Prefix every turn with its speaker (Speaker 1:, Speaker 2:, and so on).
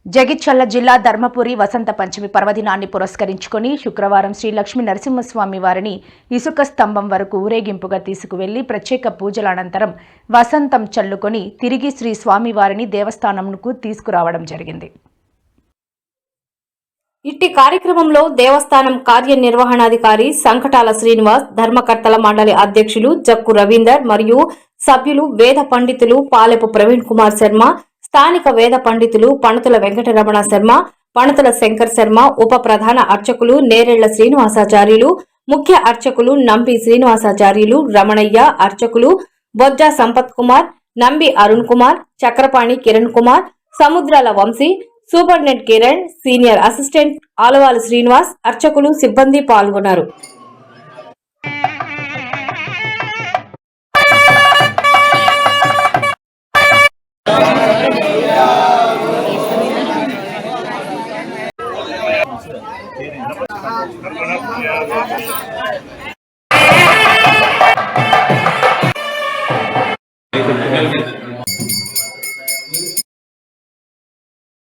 Speaker 1: జగిత్యాల జిల్లా ధర్మపురి వసంత పంచమి పర్వదినాన్ని పురస్కరించుకొని శుక్రవారం శ్రీ లక్ష్మీ నరసింహస్వామి వారిని ఇసుక స్తంభం వరకు ఊరేగింపుగా తీసుకువెళ్లి ప్రత్యేక పూజల అనంతరం వసంతం చల్లుకొని తిరిగి శ్రీ స్వామివారిని దేవస్థానంకు తీసుకురావడం జరిగింది.
Speaker 2: ఇట్టి కార్యక్రమంలో దేవస్థానం కార్యనిర్వహణాధికారి సంకటాల శ్రీనివాస్, ధర్మకర్తల మండలి అధ్యక్షులు జక్కు రవీందర్ మరియు సభ్యులు వేద పండితులు పాలెపు ప్రవీణ్ కుమార్ శర్మ, స్థానిక వేద పండితులు పణతుల వెంకటరమణ శర్మ, పణతుల శంకర్ శర్మ, ఉప ప్రధాన అర్చకులు నేరెళ్ల శ్రీనివాసాచార్యులు, ముఖ్య అర్చకులు నంబి శ్రీనివాసాచార్యులు, రమణయ్య, అర్చకులు Bojja Sampath Kumar, Nambi Arun Kumar, Chakrapani Kiran Kumar, Samudrala Vamsi, superintendent Kiran, senior assistant Alavala Srinivas, అర్చకులు సిబ్బంది పాల్గొన్నారు.